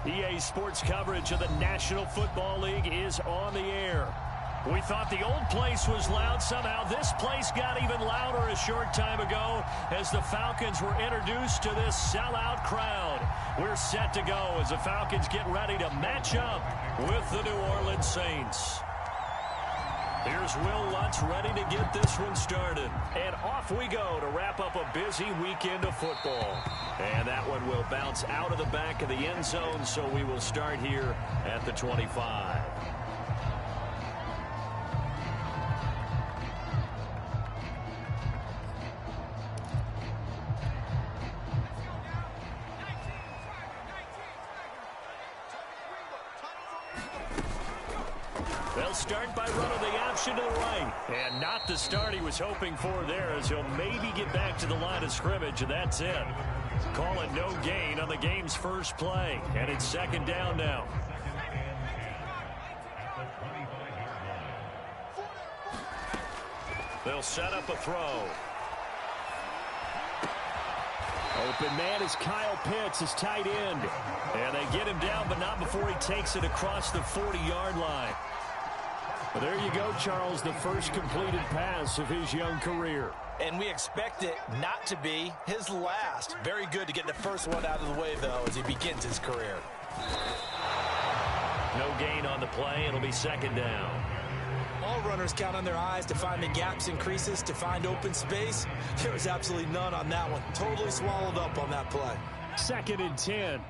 EA Sports coverage of the National Football League is on the air. We thought the old place was loud. Somehow this place got even louder a short time ago as the Falcons were introduced to this sellout crowd. We're set to go as the Falcons get ready to match up with the New Orleans Saints. Here's Will Lutz ready to get this one started. And off we go to wrap up a busy weekend of football. And that one will bounce out of the back of the end zone, so we will start here at the 25. They'll start by running the option to the right. And not the start he was hoping for there, as he'll maybe get back to the line of scrimmage, and that's it. Call it no gain on the game's first play. And it's second down now. They'll set up a throw. Open man is Kyle Pitts, his tight end. And they get him down, but not before he takes it across the 40-yard line. Well, there you go, Charles, the first completed pass of his young career. And we expect it not to be his last. Very good to get the first one out of the way, though, as he begins his career. No gain on the play. It'll be second down. All runners count on their eyes to find the gaps and creases, to find open space. There was absolutely none on that one. Totally swallowed up on that play. Second and 10.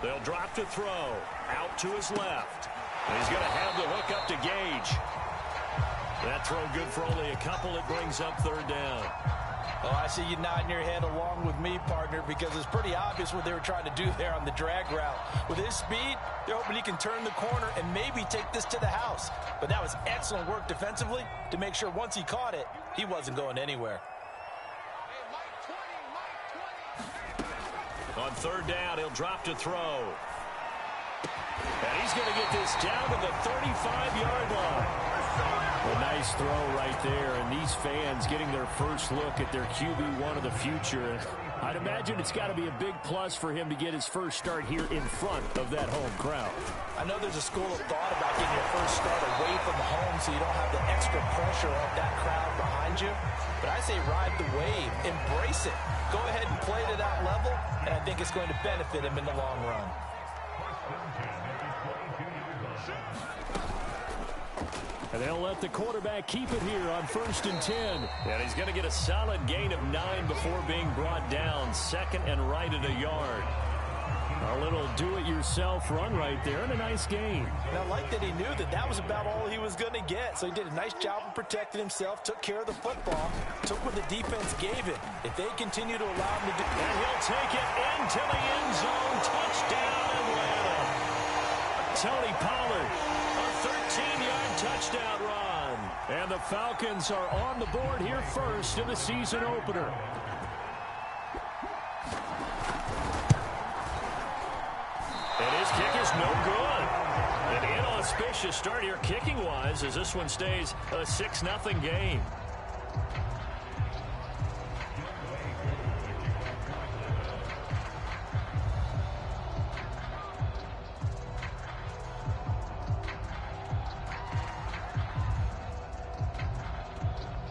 They'll drop to throw. Out to his left. And he's going to have the hook up to Gage. That throw good for only a couple. It brings up third down. Oh, I see you nodding your head along with me, partner, because it's pretty obvious what they were trying to do there on the drag route. With his speed, they're hoping he can turn the corner and maybe take this to the house. But that was excellent work defensively to make sure once he caught it, he wasn't going anywhere. On third down, he'll drop to throw. And he's going to get this down to the 35-yard line. A nice throw right there, and these fans getting their first look at their QB1 of the future. I'd imagine it's got to be a big plus for him to get his first start here in front of that home crowd. I know there's a school of thought about getting your first start away from home so you don't have the extra pressure of that crowd behind you. But I say ride the wave, embrace it. Go ahead and play to that level, and I think it's going to benefit him in the long run. And they'll let the quarterback keep it here on 1st and 10. And he's going to get a solid gain of 9 before being brought down. Second and right at a yard. A little do-it-yourself run right there, and a nice gain. And I like that he knew that that was about all he was going to get. So he did a nice job of protecting himself, took care of the football, took what the defense gave him. If they continue to allow him to do... And he'll take it into the end zone. Touchdown, Atlanta. Tony Pollard, a 13-yard touchdown run. And the Falcons are on the board here first in the season opener. And his kick is no good. An inauspicious start here kicking-wise as this one stays a 6-0 game.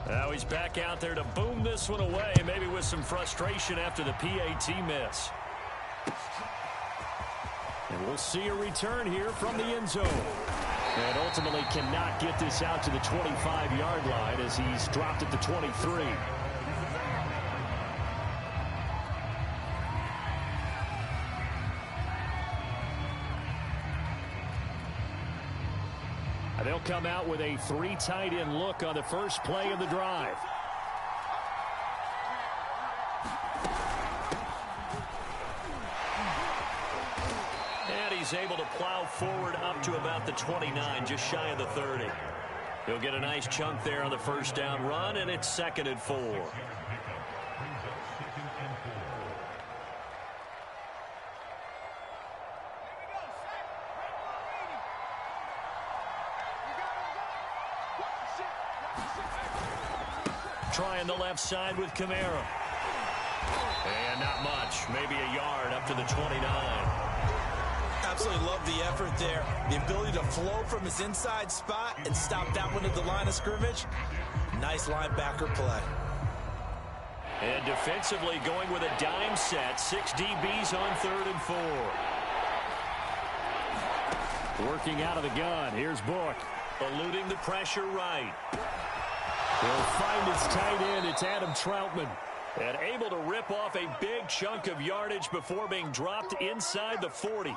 Now he's back out there to boom this one away, maybe with some frustration after the PAT miss. And we'll see a return here from the end zone. And ultimately cannot get this out to the 25-yard line as he's dropped at the 23. And they'll come out with a 3 tight end look on the first play of the drive. He's able to plow forward up to about the 29, just shy of the 30. He'll get a nice chunk there on the first down run, and it's 2nd and 4. trying the left side with Kamara. And not much. Maybe a yard up to the 29. Absolutely love the effort there. The ability to flow from his inside spot and stop that one at the line of scrimmage. Nice linebacker play. And defensively going with a dime set. 6 DBs on 3rd and 4. Working out of the gun. Here's Book. Eluding the pressure right. He'll find his tight end. It's Adam Troutman. And able to rip off a big chunk of yardage before being dropped inside the 40.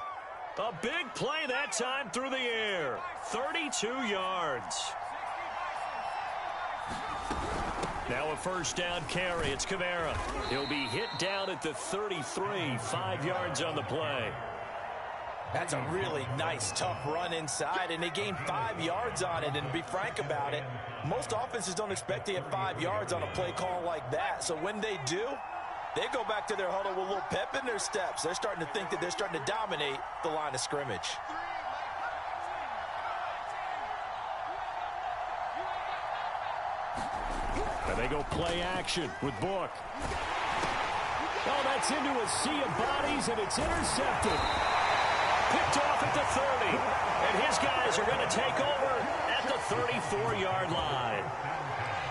A big play that time through the air. 32 yards. Now a first down carry. It's Kamara. He'll be hit down at the 33. 5 yards on the play. That's a really nice, tough run inside, and they gained 5 yards on it. And to be frank about it, most offenses don't expect to get 5 yards on a play call like that. So when they do, they go back to their huddle with a little pep in their steps. They're starting to think that they're starting to dominate the line of scrimmage. And they go play action with Book. Oh, that's into a sea of bodies, and it's intercepted. Picked off at the 30. And his guys are going to take over at the 34-yard line.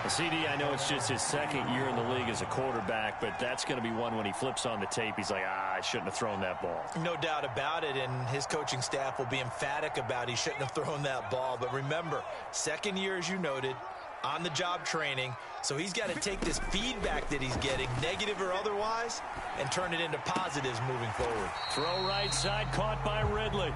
CD, I know it's just his second year in the league as a quarterback, but that's going to be one when he flips on the tape. He's like, I shouldn't have thrown that ball. No doubt about it, and his coaching staff will be emphatic about he shouldn't have thrown that ball. But remember, second year, as you noted, on-the-job training, so he's got to take this feedback that he's getting, negative or otherwise, and turn it into positives moving forward. Throw right side, caught by Ridley.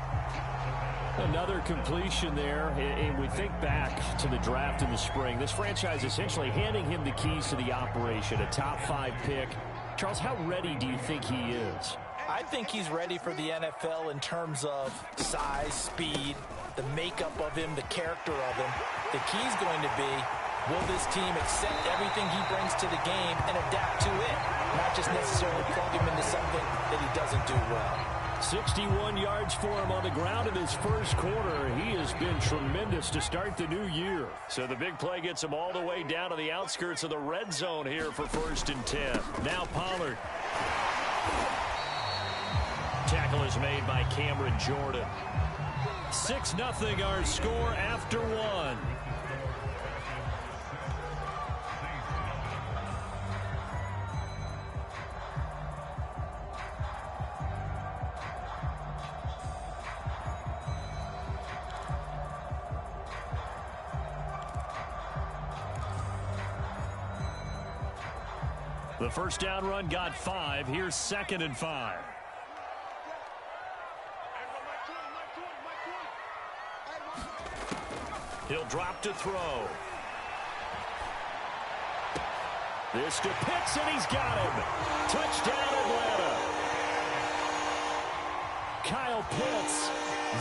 Another completion there, and we think back to the draft in the spring. This franchise essentially handing him the keys to the operation, a top-5 pick. Charles, how ready do you think he is? I think he's ready for the NFL in terms of size, speed, the makeup of him, the character of him. The key's going to be, will this team accept everything he brings to the game and adapt to it, not just necessarily plug him into something that he doesn't do well. 61 yards for him on the ground in his first quarter. He has been tremendous to start the new year. So the big play gets him all the way down to the outskirts of the red zone here for 1st and 10. Now Pollard. Tackle is made by Cameron Jordan. 6-0 our score after 1. The first down run got 5. Here's 2nd and 5. He'll drop to throw. This to Pitts, and he's got him. Touchdown, Atlanta. Kyle Pitts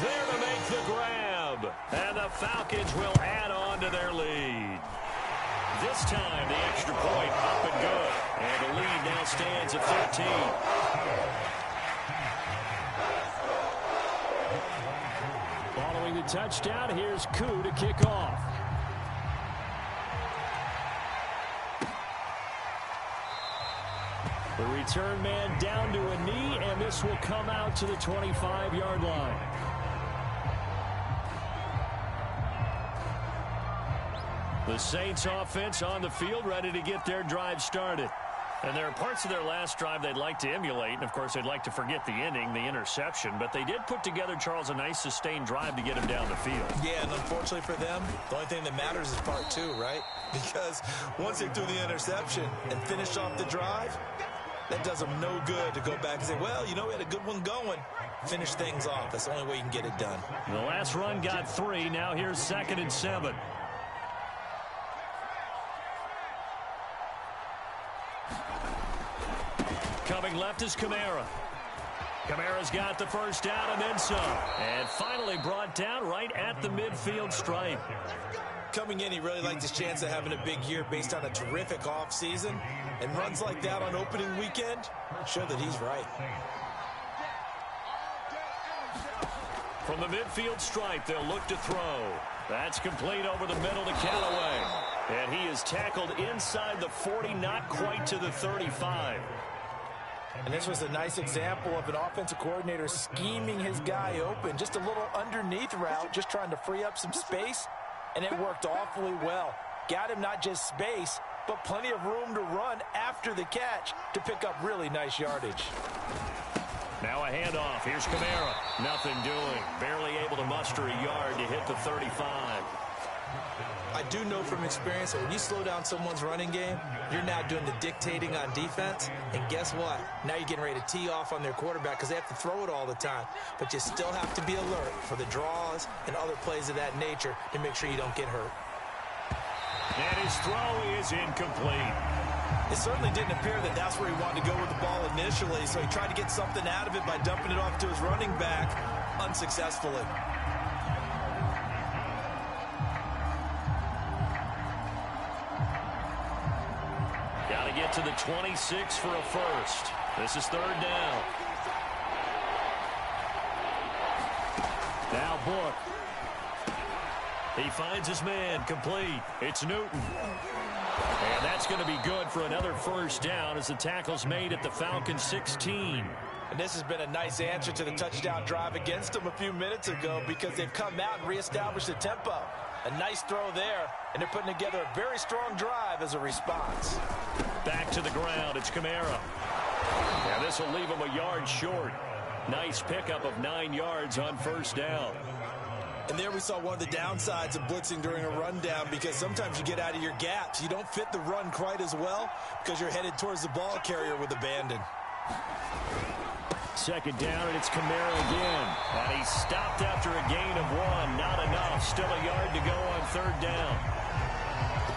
there to make the grab. And the Falcons will add on to their lead. This time, the extra point up and good. And the lead now stands at 13. Following the touchdown, here's Koo to kick off. The return man down to a knee, and this will come out to the 25-yard line. The Saints offense on the field, ready to get their drive started. And there are parts of their last drive they'd like to emulate. And, of course, they'd like to forget the inning, the interception. But they did put together, Charles, a nice sustained drive to get him down the field. Yeah, and unfortunately for them, the only thing that matters is part 2, right? Because once they threw the interception and finished off the drive, that does them no good to go back and say, well, you know, we had a good one going. Finish things off. That's the only way you can get it done. The last run got 3. Now here's 2nd and 7. Coming left is Kamara. Kamara's got the first down and then some. And finally brought down right at the midfield stripe. Coming in, he really liked his chance of having a big year based on a terrific offseason. And runs like that on opening weekend show that he's right. From the midfield stripe, they'll look to throw. That's complete over the middle to Callaway. And he is tackled inside the 40, not quite to the 35. And this was a nice example of an offensive coordinator scheming his guy open. Just a little underneath route, just trying to free up some space. And it worked awfully well. Got him not just space, but plenty of room to run after the catch to pick up really nice yardage. Now a handoff. Here's Kamara. Nothing doing. Barely able to muster a yard to hit the 35. I do know from experience that when you slow down someone's running game, you're now doing the dictating on defense. And guess what? Now you're getting ready to tee off on their quarterback because they have to throw it all the time. But you still have to be alert for the draws and other plays of that nature to make sure you don't get hurt. And his throw is incomplete. It certainly didn't appear that that's where he wanted to go with the ball initially, so he tried to get something out of it by dumping it off to his running back unsuccessfully. Got to get to the 26 for a first. This is third down. Now Book. He finds his man, complete. It's Newton. And that's going to be good for another first down as the tackle's made at the Falcons 16. And this has been a nice answer to the touchdown drive against them a few minutes ago because they've come out and reestablished the tempo. A nice throw there, and they're putting together a very strong drive as a response. Back to the ground, it's Kamara. Now this will leave him a yard short. Nice pickup of 9 yards on first down. And there we saw one of the downsides of blitzing during a rundown because sometimes you get out of your gaps. You don't fit the run quite as well because you're headed towards the ball carrier with abandon. Second down, and it's Kamara again. And he stopped after a gain of 1. Not enough. Still a yard to go on third down.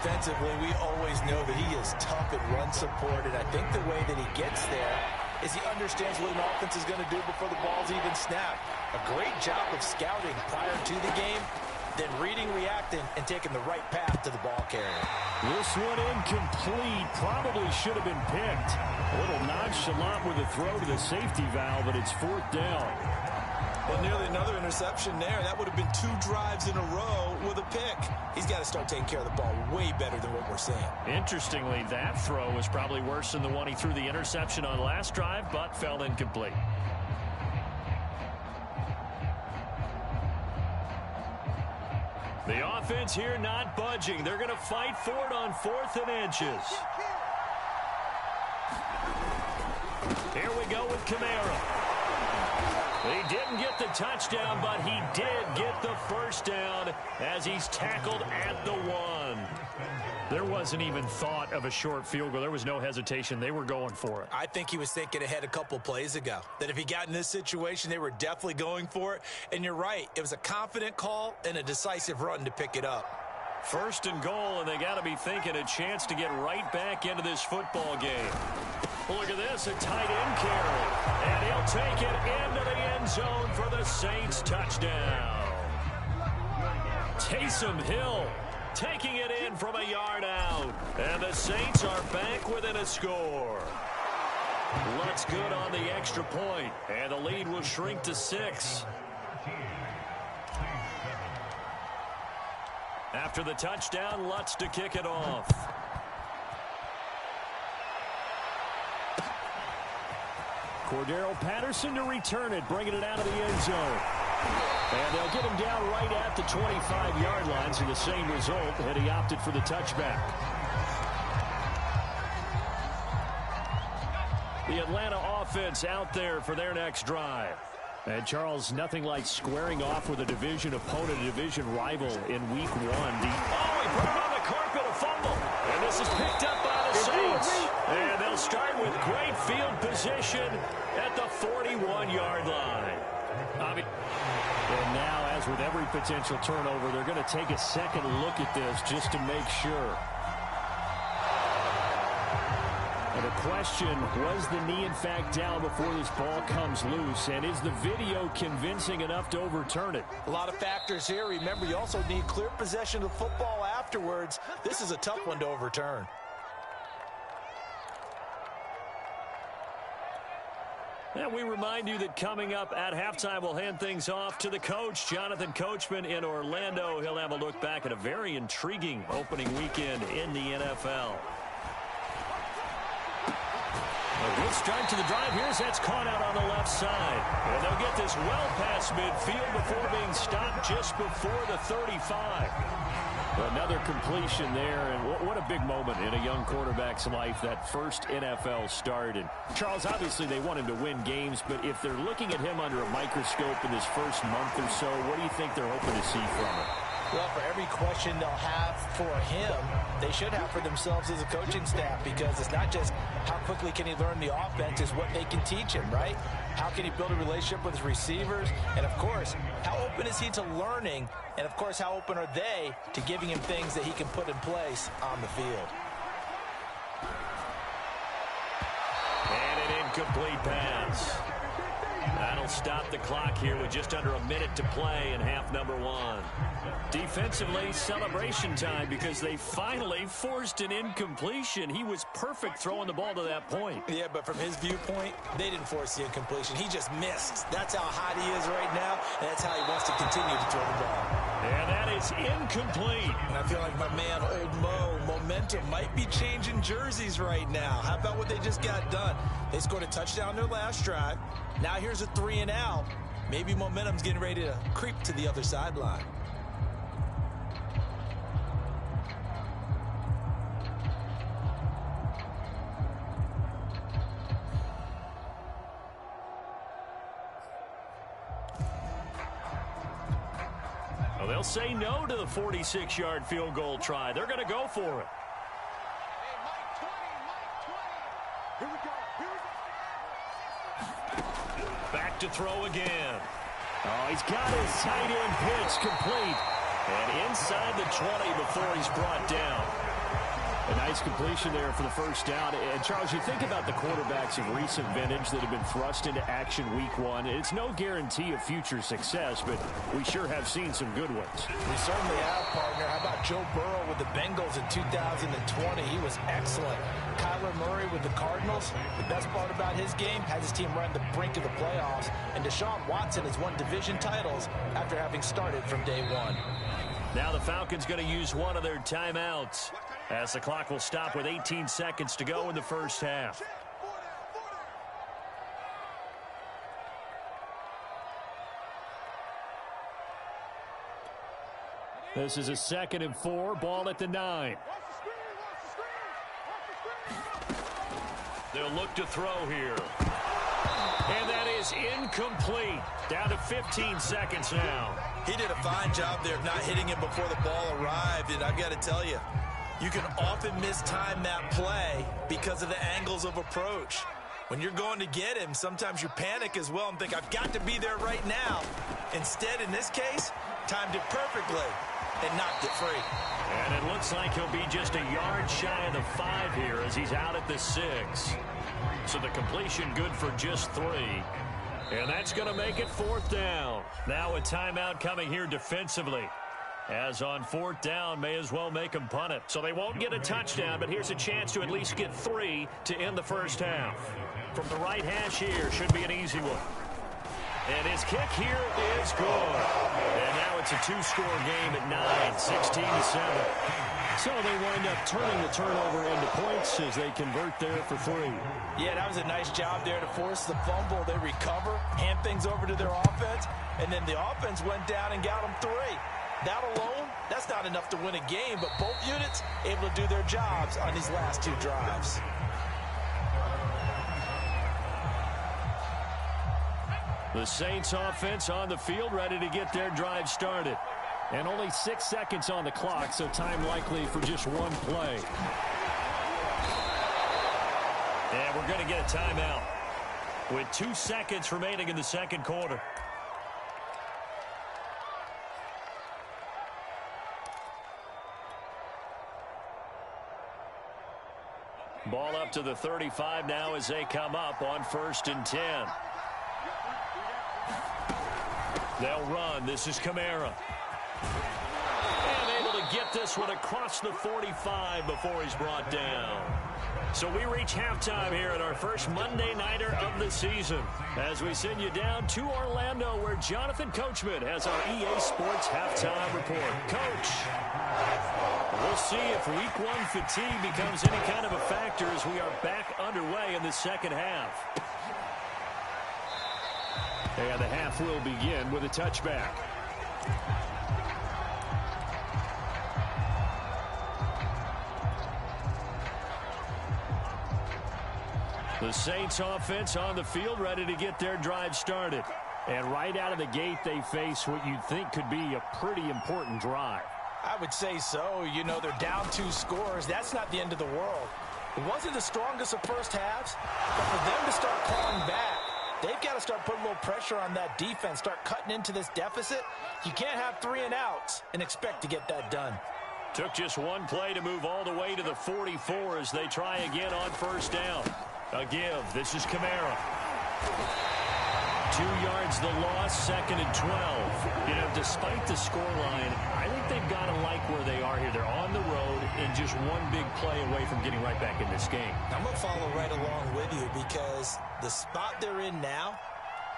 Defensively, we always know that he is tough at run support, and I think the way that he gets there is he understands what an offense is going to do before the ball's even snapped. A great job of scouting prior to the game, then reading, reacting, and taking the right path to the ball carrier. This one incomplete. Probably should have been picked. A little nonchalant with a throw to the safety valve, but it's fourth down. Well, nearly another interception there. That would have been 2 drives in a row with a pick. He's got to start taking care of the ball way better than what we're seeing. Interestingly, that throw was probably worse than the one he threw the interception on last drive, but fell incomplete. The offense here not budging. They're going to fight for it on 4th and inches. Here we go with Kamara. He didn't get the touchdown, but he did get the first down as he's tackled at the 1. There wasn't even thought of a short field goal. There was no hesitation. They were going for it. I think he was thinking ahead a couple plays ago, that if he got in this situation, they were definitely going for it. And you're right. It was a confident call and a decisive run to pick it up. First and goal, and they got to be thinking a chance to get right back into this football game. Well, look at this, a tight end carry. And he'll take it into the end zone for the Saints touchdown. Taysom Hill taking it in from a yard out. And the Saints are back within a score. Lutz good on the extra point, and the lead will shrink to 6. After the touchdown, Lutz to kick it off. Cordero Patterson to return it, bringing it out of the end zone. And they'll get him down right at the 25-yard line, so the same result, and he opted for the touchback. The Atlanta offense out there for their next drive. And, Charles, nothing like squaring off with a division opponent, a division rival in Week 1. He put it on the carpet, a fumble. And this is picked up by the Saints. And they'll start with great field position at the 41-yard line. And now, as with every potential turnover, they're going to take a second look at this just to make sure. And the question, was the knee in fact down before this ball comes loose? And is the video convincing enough to overturn it? A lot of factors here. Remember, you also need clear possession of the football afterwards. This is a tough one to overturn. And we remind you that coming up at halftime, we'll hand things off to the coach, Jonathan Coachman in Orlando. He'll have a look back at a very intriguing opening weekend in the NFL. A good start to the drive. Here's that's caught out on the left side. And they'll get this well past midfield before being stopped just before the 35. Another completion there, and what a big moment in a young quarterback's life, that first NFL start. And Charles, obviously they want him to win games, but if they're looking at him under a microscope in his first month or so, what do you think they're hoping to see from him? Well, for every question they'll have for him, they should have for themselves as a coaching staff, because it's not just how quickly can he learn the offense, it's what they can teach him, right? How can he build a relationship with his receivers? And, of course, how open is he to learning? And, of course, how open are they to giving him things that he can put in place on the field? And an incomplete pass. That'll stop the clock here with just under a minute to play in half number one. Defensively, celebration time because they finally forced an incompletion. He was perfect throwing the ball to that point. Yeah, but from his viewpoint, they didn't force the incompletion. He just missed. That's how hot he is right now, and that's how he wants to continue to throw the ball. And that is incomplete. And I feel like my man, Old Mo, momentum might be changing jerseys right now. How about what they just got done? They scored a touchdown their last drive. Now here's a 3-and-out. Maybe momentum's getting ready to creep to the other sideline. Well, they'll say no to the 46-yard field goal try. They're going to go for it. Back to throw again. Oh, he's got his tight end pitch complete. And inside the 20 before he's brought down. A nice completion there for the first down. And, Charles, you think about the quarterbacks of recent vintage that have been thrust into action week one. It's no guarantee of future success, but we sure have seen some good ones. We certainly have, partner. How about Joe Burrow with the Bengals in 2020? He was excellent. Kyler Murray with the Cardinals. The best part about his game, has his team right on the brink of the playoffs. And Deshaun Watson has won division titles after having started from day one. Now the Falcons going to use one of their timeouts, as the clock will stop with 18 seconds to go in the first half. This is a 2nd and 4, ball at the 9. They'll look to throw here. And that is incomplete. Down to 15 seconds now. He did a fine job there of not hitting him before the ball arrived, and I've got to tell you, you can often mistime that play because of the angles of approach. When you're going to get him, sometimes you panic as well and think, I've got to be there right now. Instead, in this case, timed it perfectly and knocked it free. And it looks like he'll be just a yard shy of the 5 here as he's out at the 6. So the completion good for just 3. And that's going to make it 4th down. Now a timeout coming here defensively. As on 4th down, may as well make them punt it. So they won't get a touchdown, but here's a chance to at least get 3 to end the first half. From the right hash here, should be an easy one. And his kick here is good. And now it's a 2-score game at 9, 16-7. So they wind up turning the turnover into points as they convert there for 3. Yeah, that was a nice job there to force the fumble. They recover, hand things over to their offense, and then the offense went down and got them 3. That alone, that's not enough to win a game, but both units able to do their jobs on these last 2 drives. The Saints offense on the field, ready to get their drive started. And only 6 seconds on the clock, so time likely for just one play. And we're going to get a timeout with 2 seconds remaining in the second quarter. Ball up to the 35 now as they come up on 1st and 10. They'll run. This is Kamara. And able to get this one across the 45 before he's brought down. So we reach halftime here at our first Monday Nighter of the season as we send you down to Orlando where Jonathan Coachman has our EA Sports Halftime Report. Coach, we'll see if Week 1 fatigue becomes any kind of a factor as we are back underway in the second half. And the half will begin with a touchback. The Saints offense on the field ready to get their drive started. And right out of the gate, they face what you'd think could be a pretty important drive. I would say so. You know, they're down 2 scores. That's not the end of the world. It wasn't the strongest of first halves, but for them to start clawing back, they've got to start putting a little pressure on that defense, start cutting into this deficit. You can't have 3 and outs and expect to get that done. Took just one play to move all the way to the 44 as they try again on first down. A give. This is Kamara. 2 yards the loss, 2nd and 12. You know, despite the scoreline, I think they've got to like where they are here. They're on the road and just one big play away from getting right back in this game. I'm going to follow right along with you because the spot they're in now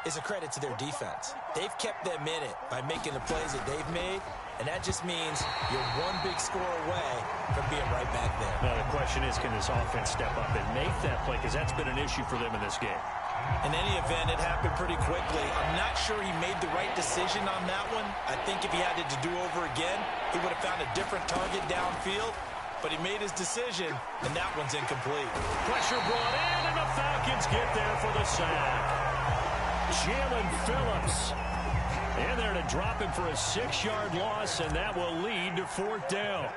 is a credit to their defense. They've kept them in it by making the plays that they've made, and that just means you're one big score away from being right back there. Now, the question is, can this offense step up and make that play? Because that's been an issue for them in this game. In any event, it happened pretty quickly. I'm not sure he made the right decision on that one. I think if he had it to do over again, he would have found a different target downfield. But he made his decision, and that one's incomplete. Pressure brought in, and the Falcons get there for the sack. Jalen Phillips in there to drop him for a 6-yard loss, and that will lead to 4th down.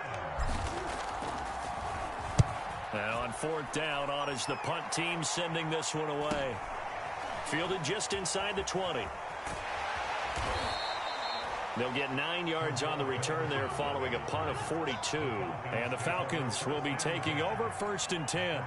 And on 4th down, on is the punt team sending this one away. Fielded just inside the 20. They'll get 9 yards on the return there following a punt of 42. And the Falcons will be taking over 1st and 10.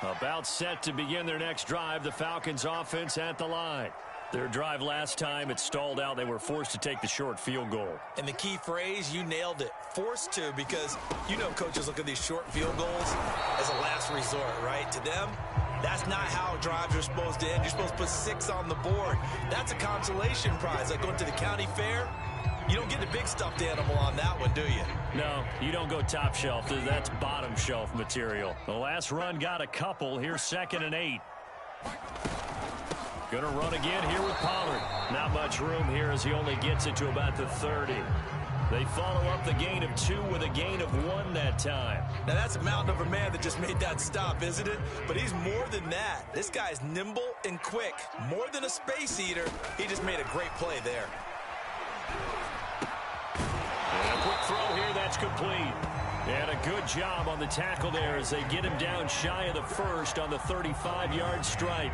About set to begin their next drive, the Falcons offense at the line. Their drive last time, it stalled out. They were forced to take the short field goal. And the key phrase, you nailed it. Forced to, because you know coaches look at these short field goals as a last resort, right? To them, that's not how drives are supposed to end. You're supposed to put 6 on the board. That's a consolation prize, like going to the county fair. You don't get the big stuffed animal on that one, do you? No, you don't go top shelf. That's bottom shelf material. The last run got a couple. Here's 2nd and 8. Going to run again here with Pollard. Not much room here as he only gets it to about the 30. They follow up the gain of 2 with a gain of 1 that time. Now, that's a mountain of a man that just made that stop, isn't it? But he's more than that. This guy's nimble and quick. More than a space eater. He just made a great play there. And a quick throw here, that's complete. And a good job on the tackle there as they get him down shy of the 1st on the 35-yard stripe.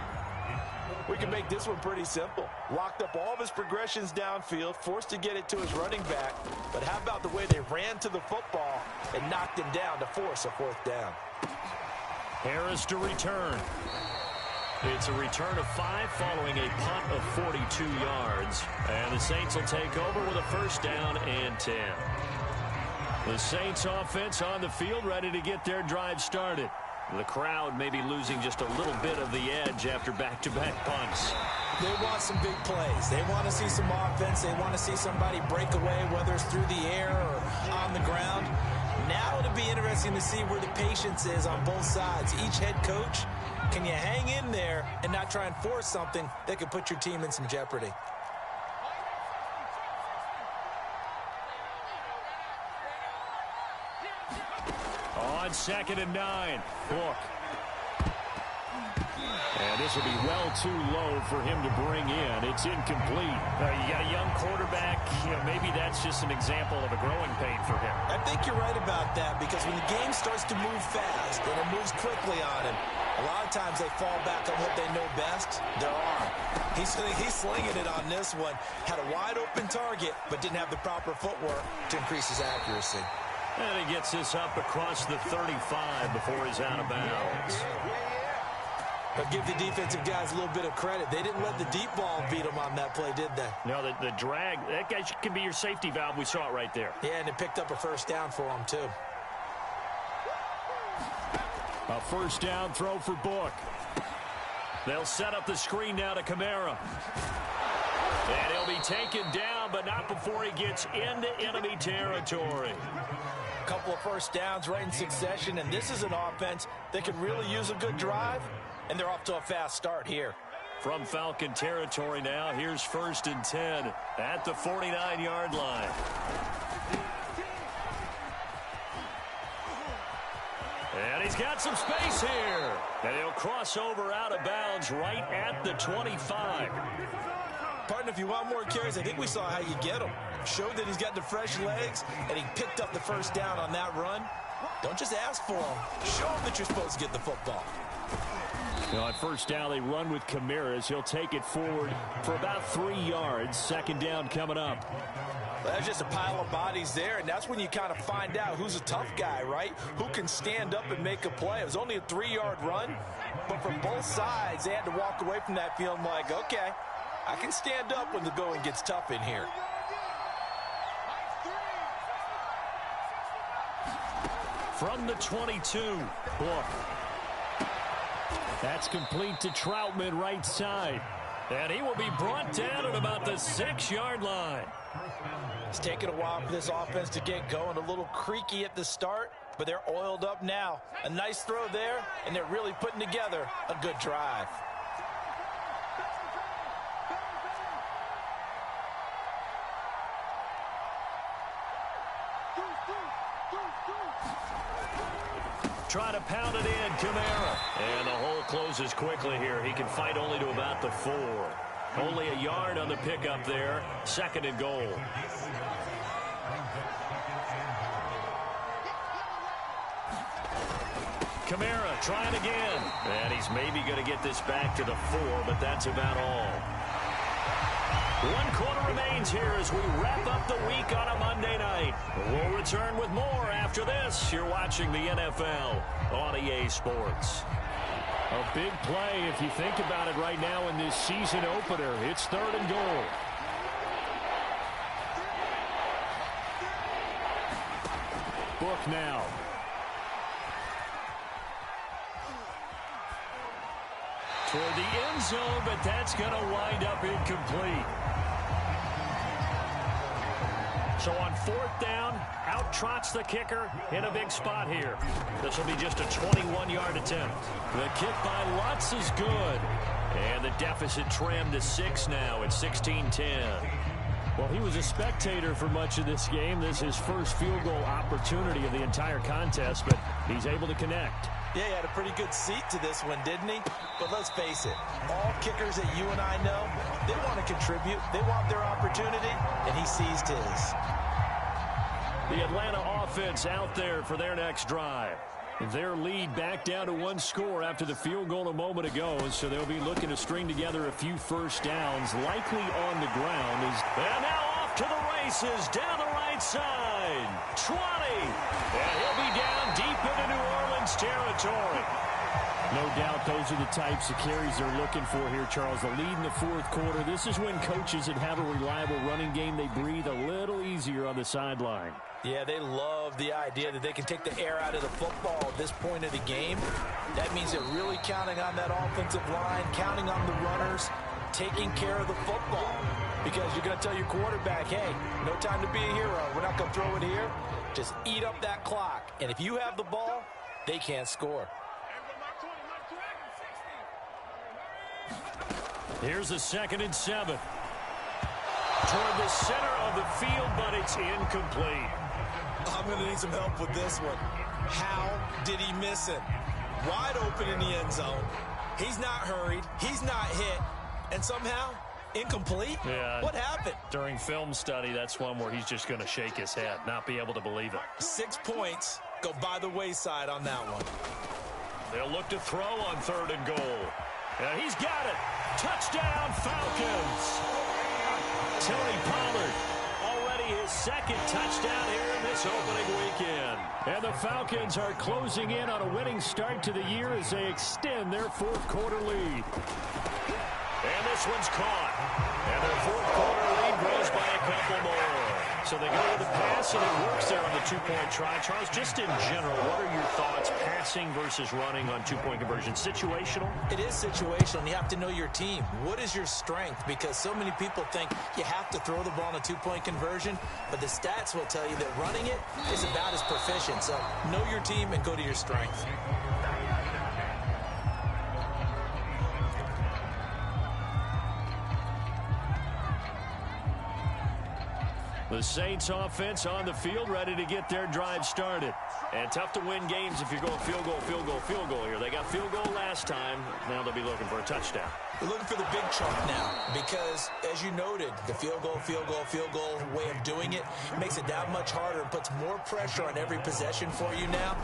We can make this one pretty simple. Locked up all of his progressions downfield, forced to get it to his running back. But how about the way they ran to the football and knocked him down to force a 4th down? Harris to return. It's a return of 5 following a punt of 42 yards. And the Saints will take over with a 1st down and 10. The Saints offense on the field ready to get their drive started. The crowd may be losing just a little bit of the edge after back-to-back punts. They want some big plays. They want to see some offense. They want to see somebody break away, whether it's through the air or on the ground. Now it'll be interesting to see where the patience is on both sides. Each head coach, can you hang in there and not try and force something that could put your team in some jeopardy? On 2nd and 9. Look. And this will be well too low for him to bring in. It's incomplete. You got a young quarterback. You know, maybe that's just an example of a growing pain for him. I think you're right about that because when the game starts to move fast and it moves quickly on him, a lot of times they fall back on what they know best, their arm. He's slinging it on this one. Had a wide open target but didn't have the proper footwork to increase his accuracy. And he gets this up across the 35 before he's out of bounds. But give the defensive guys a little bit of credit. They didn't let the deep ball beat them on that play, did they? No, the drag, that guy can be your safety valve. We saw it right there. Yeah, and it picked up a first down for them, too. A first down throw for Book. They'll set up the screen now to Kamara. And he'll be taken down, but not before he gets into enemy territory. A couple of first downs right in succession, and this is an offense that could really use a good drive, and they're off to a fast start here. From Falcon territory now, here's 1st and 10 at the 49-yard line. And he's got some space here. And he'll cross over out of bounds right at the 25. Partner, if you want more carries, I think we saw how you get them. Showed that he's got the fresh legs, and he picked up the first down on that run. Don't just ask for them. Show them that you're supposed to get the football. You know, on first down, they run with Kamara. He'll take it forward for about 3 yards. 2nd down coming up. Well, that's just a pile of bodies there, and that's when you kind of find out who's a tough guy, right? Who can stand up and make a play. It was only a 3-yard run, but from both sides, they had to walk away from that feeling like, okay, I can stand up when the going gets tough in here. From the 22, Book. That's complete to Troutman right side. And he will be brought down at about the 6-yard line. It's taken a while for this offense to get going. A little creaky at the start, but they're oiled up now. A nice throw there, and they're really putting together a good drive. Try to pound it in, Kamara. And the hole closes quickly here. He can fight only to about the 4. Only a yard on the pickup there. 2nd and goal. Kamara trying again. And he's maybe going to get this back to the 4, but that's about all. 1 quarter remains here as we wrap up the week on a Monday night. We'll return with more after this. You're watching the NFL on EA Sports. A big play if you think about it right now in this season opener. It's 3rd and goal. Book now. Toward the end zone, but that's going to wind up incomplete. So on 4th down, out trots the kicker in a big spot here. This will be just a 21-yard attempt. The kick by Lutz is good. And the deficit trimmed to 6 now at 16-10. Well, he was a spectator for much of this game. This is his first field goal opportunity of the entire contest, but he's able to connect. Yeah, he had a pretty good seat to this one, didn't he? But let's face it, all kickers that you and I know, they want to contribute. They want their opportunity, and he seized his. The Atlanta offense out there for their next drive. Their lead back down to 1 score after the field goal a moment ago, so they'll be looking to string together a few first downs, likely on the ground. And now off to the races, down the right side. 20. And he'll be down deep into New Orleans territory. No doubt those are the types of carries they're looking for here, Charles. The lead in the 4th quarter. This is when coaches that have a reliable running game, they breathe a little easier on the sideline. Yeah, they love the idea that they can take the air out of the football at this point of the game. That means they're really counting on that offensive line, counting on the runners, taking care of the football. Because you're going to tell your quarterback, hey, no time to be a hero. We're not going to throw it here. Just eat up that clock. And if you have the ball, they can't score. Here's a 2nd and 7. Toward the center of the field, but it's incomplete. I'm going to need some help with this one. How did he miss it? Wide open in the end zone. He's not hurried. He's not hit. And somehow, incomplete? Yeah. What happened? During film study, that's one where he's just going to shake his head, not be able to believe it. 6 points go by the wayside on that one. They'll look to throw on 3rd and goal. And he's got it. Touchdown, Falcons. Tony Pollard already his second touchdown here in this opening weekend. And the Falcons are closing in on a winning start to the year as they extend their fourth-quarter lead. And this one's caught. And their fourth-quarter lead grows by a couple more. So they go with the pass, and it works there on the two-point try. Charles, just in general, what are your thoughts passing versus running on two-point conversion? Situational? It is situational, and you have to know your team. What is your strength? Because so many people think you have to throw the ball on a two-point conversion, but the stats will tell you that running it is about as proficient. So know your team and go to your strength. The Saints offense on the field, ready to get their drive started. And tough to win games if you're going field goal, field goal, field goal here. They got field goal last time. Now they'll be looking for a touchdown. They're looking for the big chunk now because, as you noted, the field goal way of doing it makes it that much harder and puts more pressure on every possession for you now.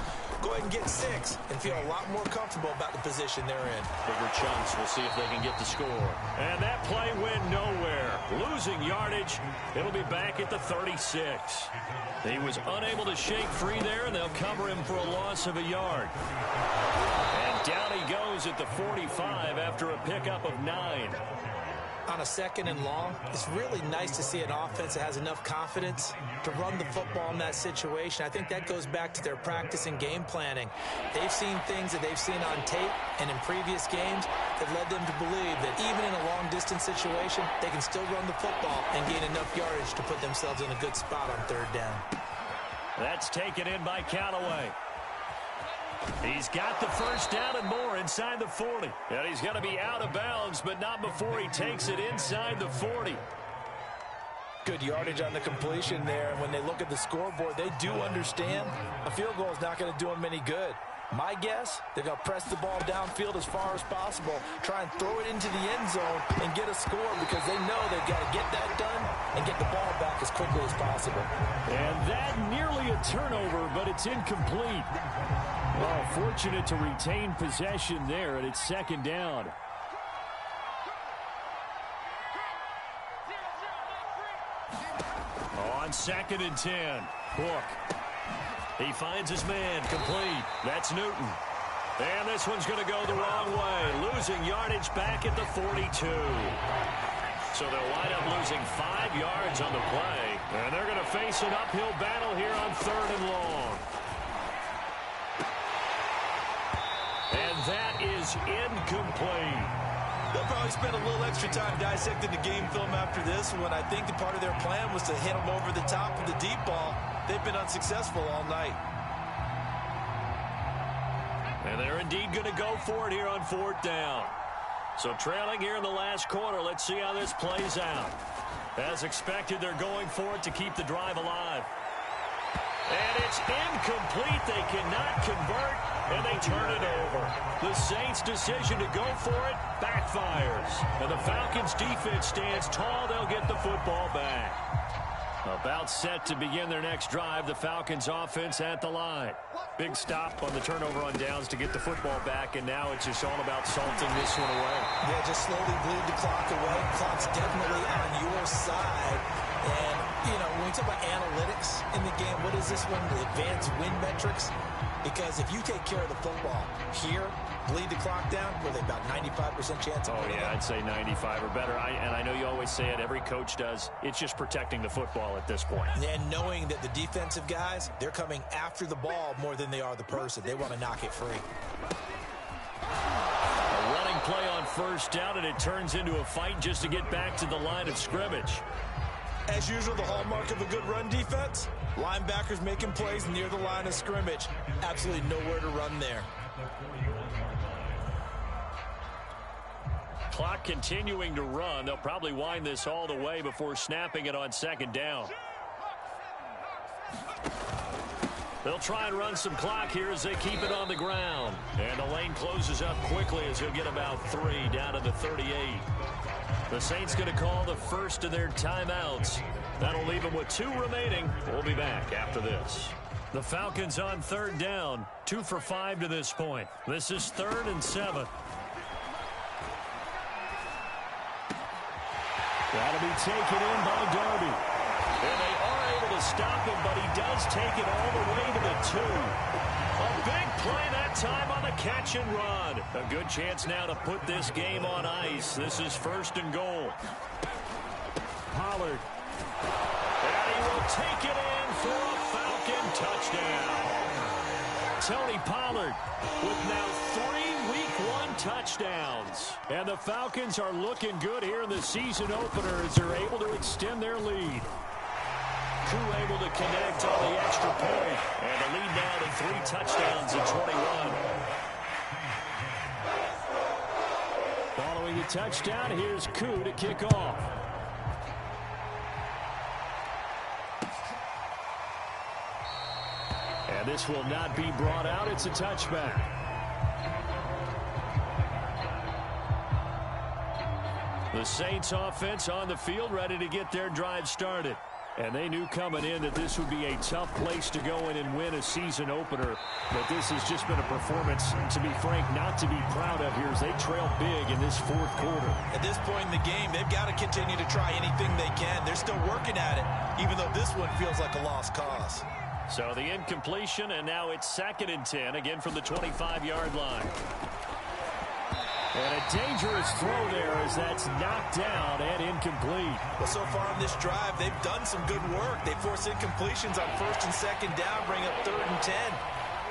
Go ahead and get 6 and feel a lot more comfortable about the position they're in. Bigger chunks. We'll see if they can get the score. And that play went nowhere. Losing yardage. It'll be back at the 36. He was unable to shake free there, and they'll cover him for a loss of a yard. And down he goes at the 45 after a pickup of 9. On a second and long, it's really nice to see an offense that has enough confidence to run the football in that situation. I think that goes back to their practice and game planning. They've seen things that they've seen on tape and in previous games that led them to believe that even in a long-distance situation, they can still run the football and gain enough yardage to put themselves in a good spot on third down. That's taken in by Callaway. He's got the first down and more inside the 40. And he's going to be out of bounds, but not before he takes it inside the 40. Good yardage on the completion there. And when they look at the scoreboard, they do understand a field goal is not going to do them any good. My guess, they're going to press the ball downfield as far as possible, try and throw it into the end zone and get a score because they know they've got to get that done and get the ball back as quickly as possible. And that nearly a turnover, but it's incomplete. Well, fortunate to retain possession there, and it's second down. On 2nd and 10, Book. He finds his man, complete. That's Newton. And this one's going to go the wrong way, losing yardage back at the 42. So they'll wind up losing 5 yards on the play, and they're going to face an uphill battle here on 3rd and long. And that is incomplete. They'll probably spend a little extra time dissecting the game film after this one. I think the part of their plan was to hit them over the top of the deep ball. They've been unsuccessful all night. And they're indeed going to go for it here on 4th down. So trailing here in the last quarter, let's see how this plays out. As expected, they're going for it to keep the drive alive. And it's incomplete. They cannot convert, and they turn it over. The Saints' decision to go for it backfires. And the Falcons' defense stands tall. They'll get the football back. About set to begin their next drive, the Falcons' offense at the line. Big stop on the turnover on downs to get the football back, and now it's just all about salting this one away. Yeah, just slowly bleed the clock away. Clock's definitely on your side. And, you know, when we talk about analytics in the game, what is this one? The advanced win metrics? Because if you take care of the football here, bleed the clock down, were they about 95% chance of winning? I'd say 95 or better. And I know you always say it, every coach does. It's just protecting the football at this point. And knowing that the defensive guys, they're coming after the ball more than they are the person. They want to knock it free. A running play on 1st down, and it turns into a fight just to get back to the line of scrimmage. As usual, the hallmark of a good run defense, linebackers making plays near the line of scrimmage. Absolutely nowhere to run there. Clock continuing to run. They'll probably wind this all the way before snapping it on 2nd down. They'll try and run some clock here as they keep it on the ground. And the lane closes up quickly as he'll get about 3 down to the 38. The Saints going to call the first of their timeouts. That'll leave them with 2 remaining. We'll be back after this. The Falcons on 3rd down, 2 for 5 to this point. This is 3rd and 7. That'll be taken in by Darby. And they are able to stop him, but he does take it all the way to the 2. A big play that time on the catch and run. A good chance now to put this game on ice. This is 1st and goal. Pollard. And he will take it in for a Falcon touchdown. Tony Pollard with now 3 Week 1 touchdowns. And the Falcons are looking good here in the season opener as they're able to extend their lead. Koo able to connect on the extra point. And the lead now to 3 touchdowns at 21. Following the touchdown, here's Koo to kick off. And this will not be brought out. It's a touchback. The Saints offense on the field ready to get their drive started. And they knew coming in that this would be a tough place to go in and win a season opener. But this has just been a performance, to be frank, not to be proud of here as they trail big in this 4th quarter. At this point in the game, they've got to continue to try anything they can. They're still working at it, even though this one feels like a lost cause. So the incompletion, and now it's 2nd and 10, again from the 25-yard line. And a dangerous throw there as that's knocked down and incomplete. Well, so far on this drive, they've done some good work. They force incompletions on 1st and 2nd down, bring up 3rd and 10.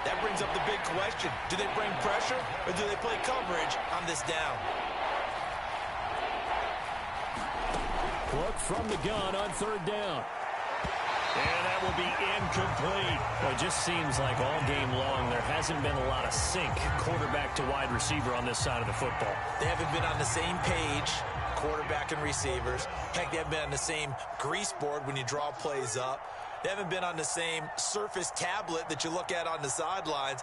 That brings up the big question. Do they bring pressure or do they play coverage on this down? Look from the gun on 3rd down. And that will be incomplete. Well, it just seems like all game long there hasn't been a lot of sync quarterback to wide receiver on this side of the football. They haven't been on the same page, quarterback and receivers. Heck, they haven't been on the same grease board when you draw plays up. They haven't been on the same surface tablet that you look at on the sidelines.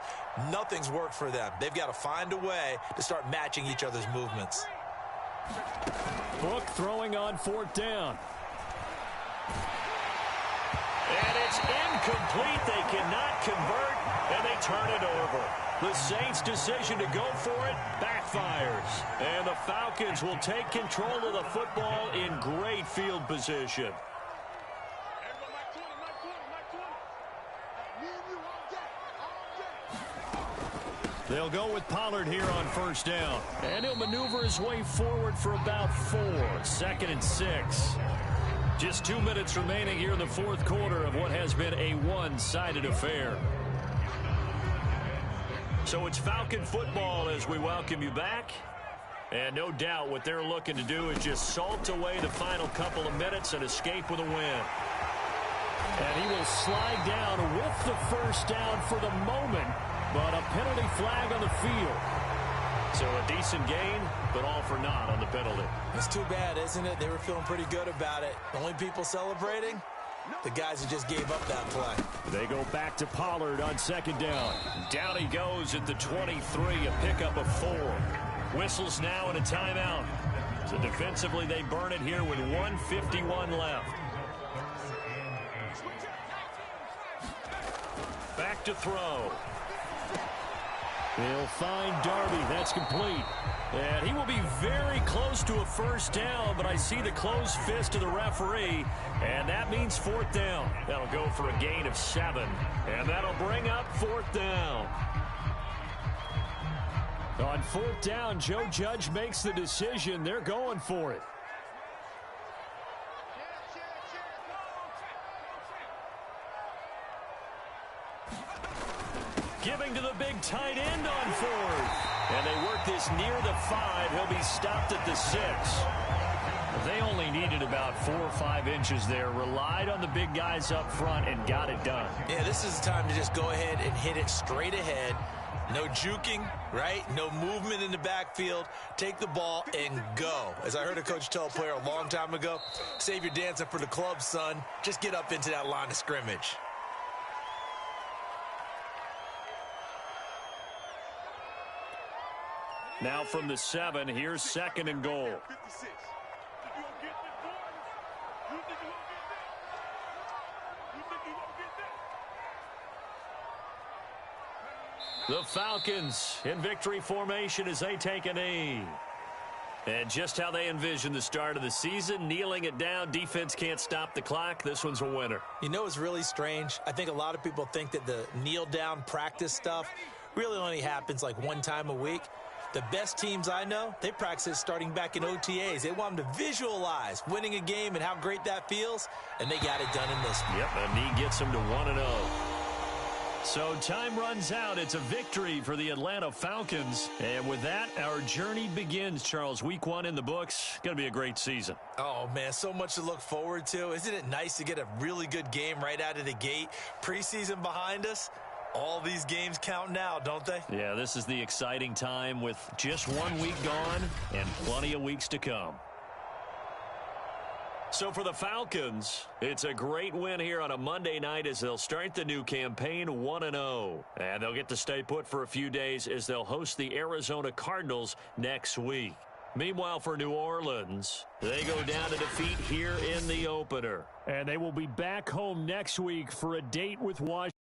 Nothing's worked for them. They've got to find a way to start matching each other's movements. Book throwing on 4th down. And it's incomplete. They cannot convert, and they turn it over. The Saints' decision to go for it backfires. And the Falcons will take control of the football in great field position. They'll go with Pollard here on 1st down. And he'll maneuver his way forward for about 4. 2nd and 6. Just 2 minutes remaining here in the 4th quarter of what has been a one-sided affair. So it's Falcon football as we welcome you back. And no doubt what they're looking to do is just salt away the final couple of minutes and escape with a win. And he will slide down with the 1st down for the moment, but a penalty flag on the field. So a decent gain, but all for naught on the penalty. It's too bad, isn't it? They were feeling pretty good about it. The only people celebrating, the guys who just gave up that play. They go back to Pollard on 2nd down. Down he goes at the 23, a pickup of 4. Whistles now and a timeout. So defensively they burn it here with 1:51 left. Back to throw. They'll find Darby. That's complete. And he will be very close to a 1st down, but I see the closed fist of the referee, and that means 4th down. That'll go for a gain of 7, and that'll bring up 4th down. On 4th down, Joe Judge makes the decision. They're going for it. Giving to the big tight end on 4th. And they work this near the 5. He'll be stopped at the 6. They only needed about 4 or 5 inches there. Relied on the big guys up front and got it done. Yeah, this is the time to just go ahead and hit it straight ahead. No juking, right? No movement in the backfield. Take the ball and go. As I heard a coach tell a player a long time ago, save your dancing for the club, son. Just get up into that line of scrimmage. Now from the 7, here's 2nd and goal. The Falcons in victory formation as they take a knee. And just how they envision the start of the season, kneeling it down, defense can't stop the clock. This one's a winner. You know what's really strange? I think a lot of people think that the kneel-down practice stuff really only happens like one time a week. The best teams I know, they practice it starting back in OTAs. They want them to visualize winning a game and how great that feels, and they got it done in this one. Yep, a knee gets them to 1-0. So time runs out. It's a victory for the Atlanta Falcons. And with that, our journey begins, Charles. Week 1 in the books. Going to be a great season. Oh, man, so much to look forward to. Isn't it nice to get a really good game right out of the gate? Preseason behind us. All these games count now, don't they? Yeah, this is the exciting time with just 1 week gone and plenty of weeks to come. So for the Falcons, it's a great win here on a Monday night as they'll start the new campaign 1-0. And they'll get to stay put for a few days as they'll host the Arizona Cardinals next week. Meanwhile, for New Orleans, they go down to defeat here in the opener. And they will be back home next week for a date with Washington.